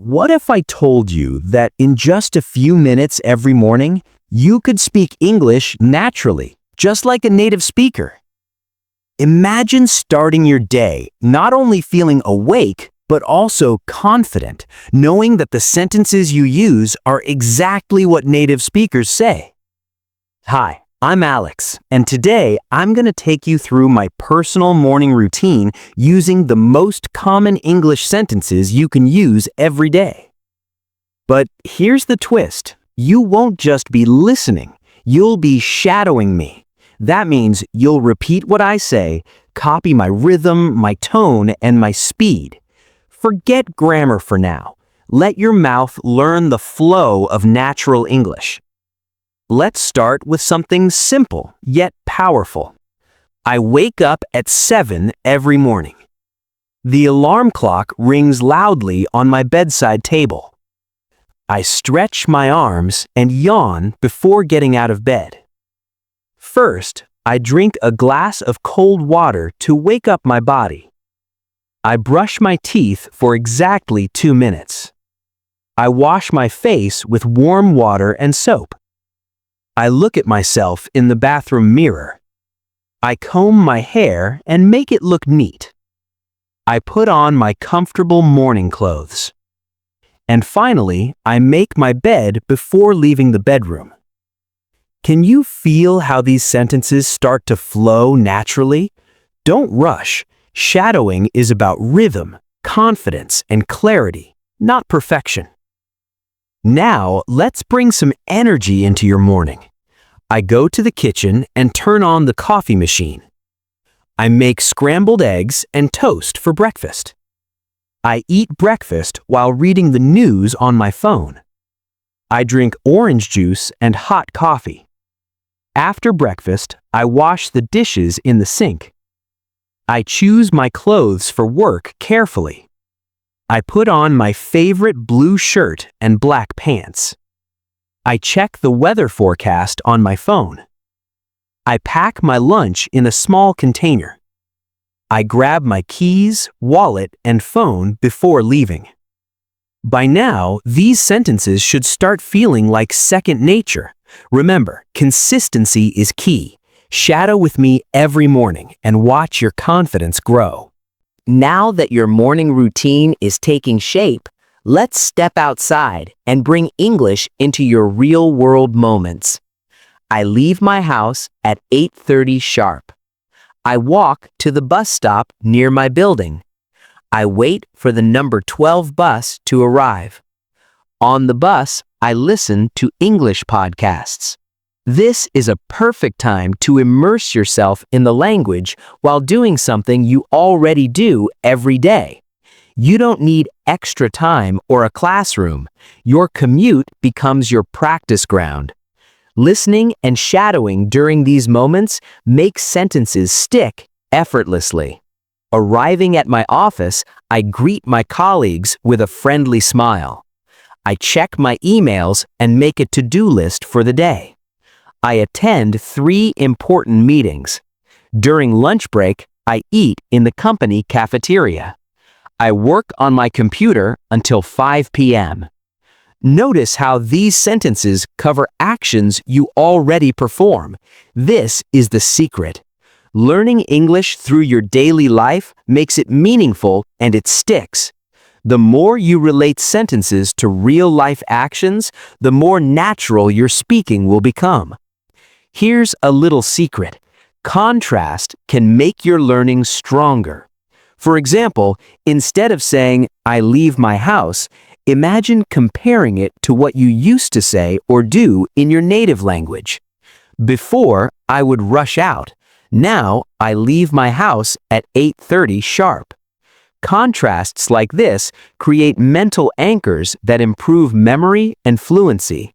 What if I told you that in just a few minutes every morning, you could speak English naturally, just like a native speaker? Imagine starting your day not only feeling awake, but also confident, knowing that the sentences you use are exactly what native speakers say. Hi, I'm Alex, and today I'm going to take you through my personal morning routine using the most common English sentences you can use every day. But here's the twist. You won't just be listening, you'll be shadowing me. That means you'll repeat what I say, copy my rhythm, my tone, and my speed. Forget grammar for now. Let your mouth learn the flow of natural English. Let's start with something simple yet powerful. I wake up at 7 every morning. The alarm clock rings loudly on my bedside table. I stretch my arms and yawn before getting out of bed. First, I drink a glass of cold water to wake up my body. I brush my teeth for exactly 2 minutes. I wash my face with warm water and soap. I look at myself in the bathroom mirror. I comb my hair and make it look neat. I put on my comfortable morning clothes. And finally, I make my bed before leaving the bedroom. Can you feel how these sentences start to flow naturally? Don't rush. Shadowing is about rhythm, confidence, and clarity, not perfection. Now, let's bring some energy into your morning. I go to the kitchen and turn on the coffee machine. I make scrambled eggs and toast for breakfast. I eat breakfast while reading the news on my phone. I drink orange juice and hot coffee. After breakfast, I wash the dishes in the sink. I choose my clothes for work carefully. I put on my favorite blue shirt and black pants. I check the weather forecast on my phone. I pack my lunch in a small container. I grab my keys, wallet, and phone before leaving. By now, these sentences should start feeling like second nature. Remember, consistency is key. Shadow with me every morning and watch your confidence grow. Now that your morning routine is taking shape, let's step outside and bring English into your real-world moments. I leave my house at 8:30 sharp. I walk to the bus stop near my building. I wait for the number 12 bus to arrive. On the bus, I listen to English podcasts. This is a perfect time to immerse yourself in the language while doing something you already do every day. You don't need extra time or a classroom. Your commute becomes your practice ground. Listening and shadowing during these moments makes sentences stick effortlessly. Arriving at my office, I greet my colleagues with a friendly smile. I check my emails and make a to-do list for the day. I attend 3 important meetings. During lunch break, I eat in the company cafeteria. I work on my computer until 5 p.m. Notice how these sentences cover actions you already perform. This is the secret. Learning English through your daily life makes it meaningful and it sticks. The more you relate sentences to real-life actions, the more natural your speaking will become. Here's a little secret. Contrast can make your learning stronger. For example, instead of saying, "I leave my house," imagine comparing it to what you used to say or do in your native language. Before, I would rush out. Now, I leave my house at 8:30 sharp. Contrasts like this create mental anchors that improve memory and fluency.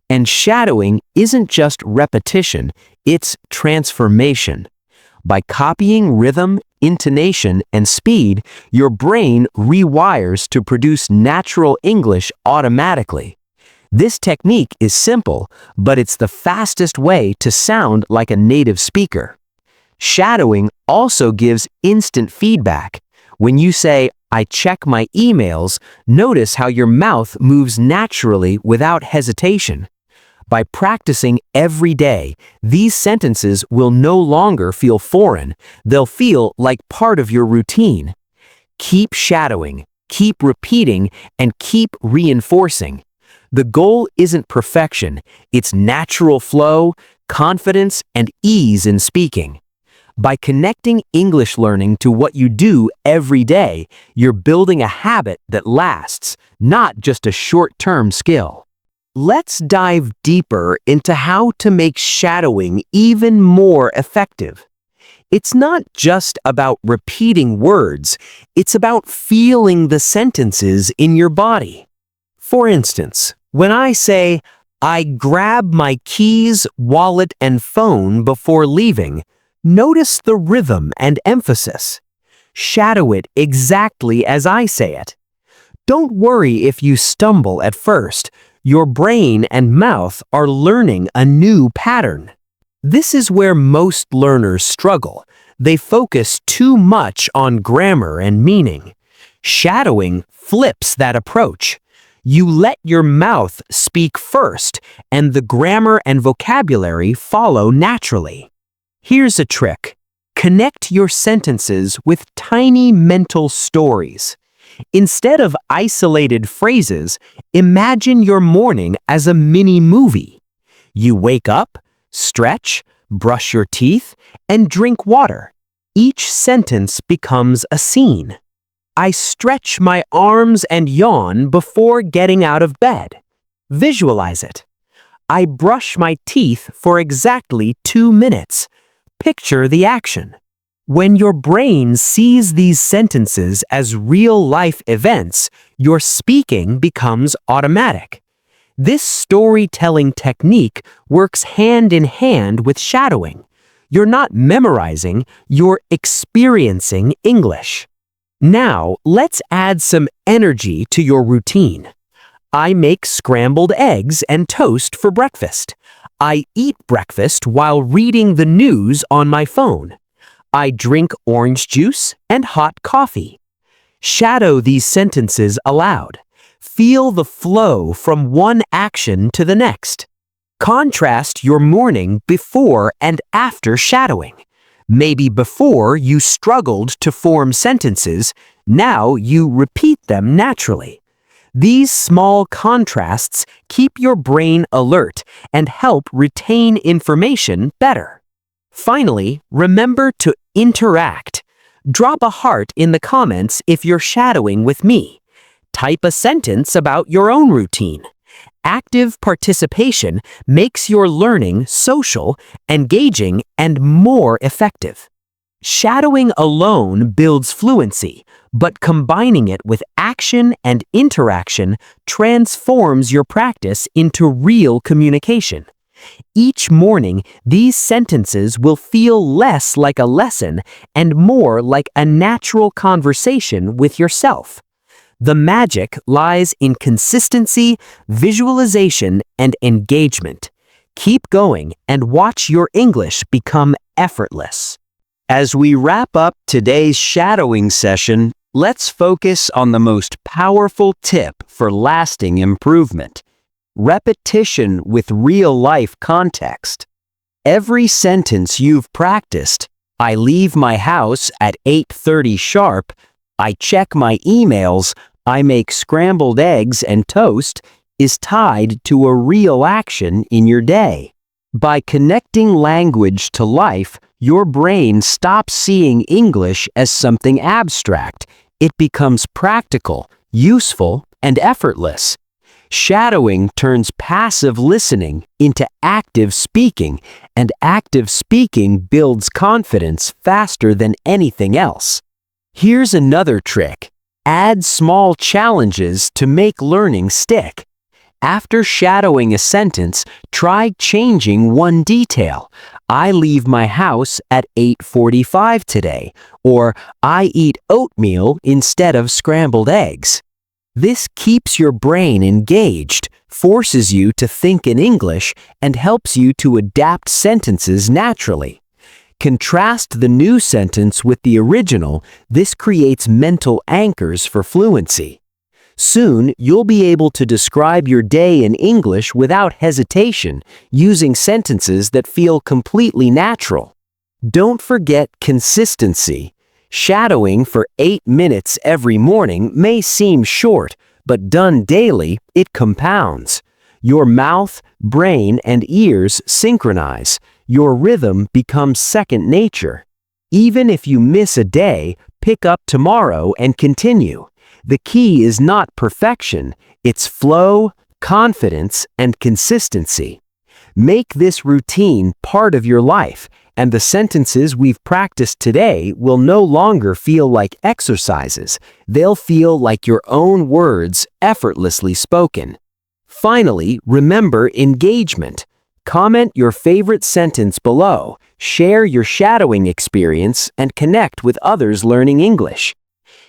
And shadowing isn't just repetition, it's transformation. By copying rhythm, intonation, and speed, your brain rewires to produce natural English automatically. This technique is simple, but it's the fastest way to sound like a native speaker. Shadowing also gives instant feedback. When you say, I check my emails. Notice how your mouth moves naturally without hesitation. By practicing every day, these sentences will no longer feel foreign. They'll feel like part of your routine. Keep shadowing, keep repeating, and keep reinforcing. The goal isn't perfection, it's natural flow, confidence, and ease in speaking. By connecting English learning to what you do every day, you're building a habit that lasts, not just a short-term skill. Let's dive deeper into how to make shadowing even more effective. It's not just about repeating words, it's about feeling the sentences in your body. For instance, when I say, "I grab my keys, wallet, and phone before leaving," notice the rhythm and emphasis. Shadow it exactly as I say it. Don't worry if you stumble at first. Your brain and mouth are learning a new pattern. This is where most learners struggle. They focus too much on grammar and meaning. Shadowing flips that approach. You let your mouth speak first, and the grammar and vocabulary follow naturally. Here's a trick. Connect your sentences with tiny mental stories. Instead of isolated phrases, imagine your morning as a mini movie. You wake up, stretch, brush your teeth, and drink water. Each sentence becomes a scene. I stretch my arms and yawn before getting out of bed. Visualize it. I brush my teeth for exactly 2 minutes. Picture the action. When your brain sees these sentences as real-life events, your speaking becomes automatic. This storytelling technique works hand in hand with shadowing. You're not memorizing, you're experiencing English. Now, let's add some energy to your routine. I make scrambled eggs and toast for breakfast. I eat breakfast while reading the news on my phone. I drink orange juice and hot coffee. Shadow these sentences aloud. Feel the flow from one action to the next. Contrast your morning before and after shadowing. Maybe before you struggled to form sentences, now you repeat them naturally. These small contrasts keep your brain alert and help retain information better. Finally, remember to interact. Drop a heart in the comments if you're shadowing with me. Type a sentence about your own routine. Active participation makes your learning social, engaging, and more effective. Shadowing alone builds fluency, but combining it with action and interaction transforms your practice into real communication. Each morning, these sentences will feel less like a lesson and more like a natural conversation with yourself. The magic lies in consistency, visualization, and engagement. Keep going and watch your English become effortless. As we wrap up today's shadowing session, let's focus on the most powerful tip for lasting improvement: repetition with real-life context. Every sentence you've practiced, "I leave my house at 8:30 sharp," "I check my emails," "I make scrambled eggs and toast," is tied to a real action in your day. By connecting language to life, your brain stops seeing English as something abstract. It becomes practical, useful, and effortless. Shadowing turns passive listening into active speaking, and active speaking builds confidence faster than anything else. Here's another trick. Add small challenges to make learning stick. After shadowing a sentence, try changing one detail. "I leave my house at 8:45 today," or "I eat oatmeal instead of scrambled eggs." This keeps your brain engaged, forces you to think in English, and helps you to adapt sentences naturally. Contrast the new sentence with the original. This creates mental anchors for fluency. Soon, you'll be able to describe your day in English without hesitation, using sentences that feel completely natural. Don't forget consistency. Shadowing for 8 minutes every morning may seem short, but done daily, it compounds. Your mouth, brain, and ears synchronize. Your rhythm becomes second nature. Even if you miss a day, pick up tomorrow and continue. The key is not perfection, it's flow, confidence, and consistency. Make this routine part of your life, and the sentences we've practiced today will no longer feel like exercises. They'll feel like your own words effortlessly spoken. Finally, remember engagement. Comment your favorite sentence below, share your shadowing experience, and connect with others learning English.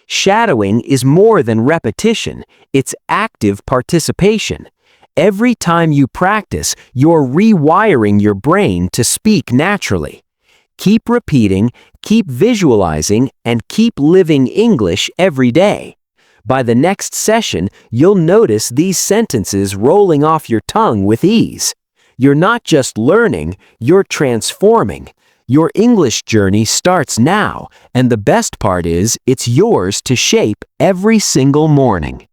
Shadowing is more than repetition, it's active participation. Every time you practice, you're rewiring your brain to speak naturally. Keep repeating, keep visualizing, and keep living English every day. By the next session, you'll notice these sentences rolling off your tongue with ease. You're not just learning, you're transforming. Your English journey starts now, and the best part is it's yours to shape every single morning.